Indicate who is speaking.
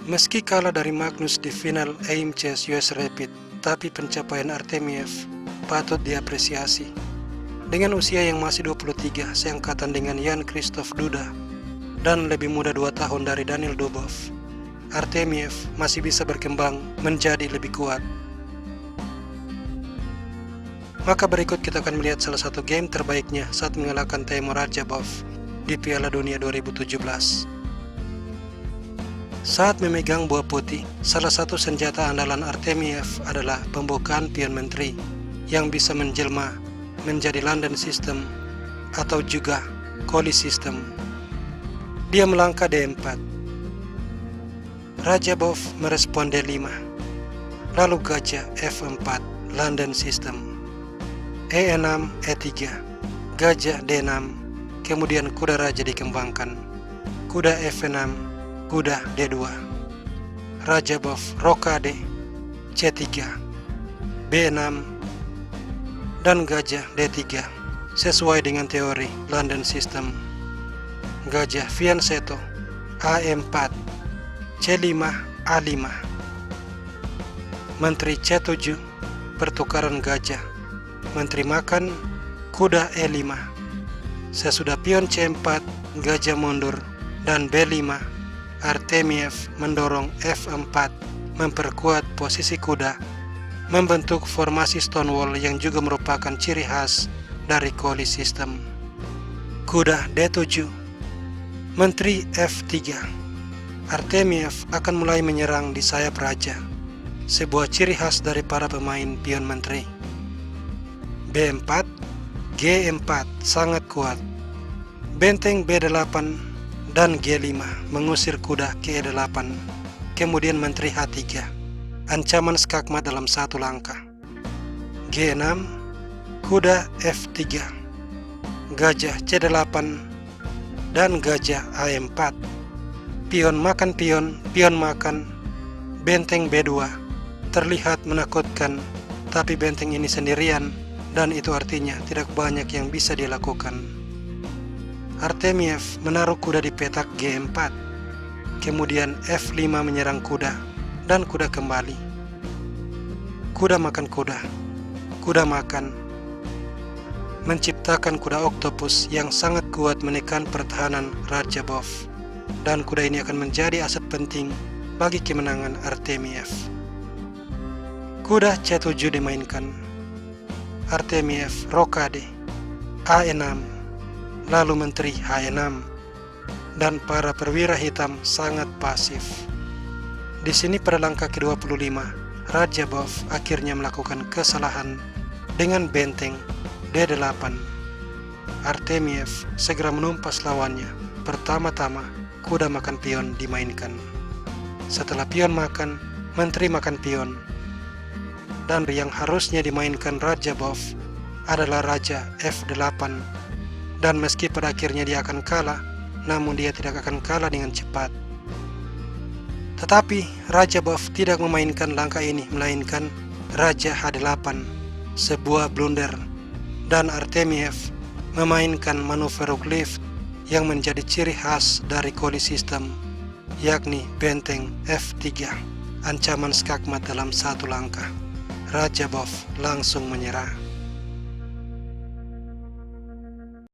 Speaker 1: Meski kalah dari Magnus di final Aim Chess US Rapid, tapi pencapaian Artemiev patut diapresiasi. Dengan usia yang masih 23, seangkatan dengan Jan Krzysztof Duda, dan lebih muda 2 tahun dari Daniil Dubov, Artemiev masih bisa berkembang menjadi lebih kuat. Maka berikut kita akan melihat salah satu game terbaiknya saat mengalahkan Teimur Radjabov di Piala Dunia 2017. Saat memegang buah putih, salah satu senjata andalan Artemiev adalah pembukaan pion menteri yang bisa menjelma menjadi London System atau juga Collie System. Dia melangkah D4. Radjabov merespon D5, lalu gajah F4 London System. E6, E3, gajah D6, kemudian kuda raja dikembangkan, kuda F6, kuda D2. Radjabov rokade C3, B6, dan gajah D3 sesuai dengan teori London System. Gajah fianchetto A4, C5, A5. Menteri C7, pertukaran gajah. Menteri makan, kuda E5. Sesudah pion C4, gajah mundur, dan B5, Artemiev mendorong F4, memperkuat posisi kuda, membentuk formasi Stonewall yang juga merupakan ciri khas dari Collie System. Kuda D7, Menteri F3. Artemiev akan mulai menyerang di sayap raja, sebuah ciri khas dari para pemain pion menteri. B4, G4 sangat kuat. Benteng B8 dan G5 mengusir kuda ke E8. Kemudian menteri H3, ancaman skakmat dalam satu langkah. G6, kuda F3, gajah C8, dan gajah A4. Pion makan pion, pion makan. Benteng B2 terlihat menakutkan, tapi benteng ini sendirian, dan itu artinya tidak banyak yang bisa dilakukan. Artemiev menaruh kuda di petak G4, kemudian F5 menyerang kuda, dan kuda kembali. Kuda makan kuda, kuda makan, menciptakan kuda oktopus yang sangat kuat menekan pertahanan Radjabov, dan kuda ini akan menjadi aset penting bagi kemenangan Artemiev. Kuda C7 dimainkan. Artemiev rokade A6, lalu menteri H6, dan para perwira hitam sangat pasif. Di sini pada langkah ke-25, Radjabov akhirnya melakukan kesalahan dengan benteng D8. Artemiev segera menumpas lawannya. Pertama-tama, kuda makan pion dimainkan. Setelah pion makan, menteri makan pion. Dan yang harusnya dimainkan Radjabov adalah raja F8. Dan meski pada akhirnya dia akan kalah, namun dia tidak akan kalah dengan cepat. Tetapi Radjabov tidak memainkan langkah ini, melainkan raja H8, sebuah blunder. Dan Artemiev memainkan manuver Ruklift yang menjadi ciri khas dari Collie System, yakni benteng F3, ancaman skakmat dalam satu langkah. Radjabov langsung menyerah.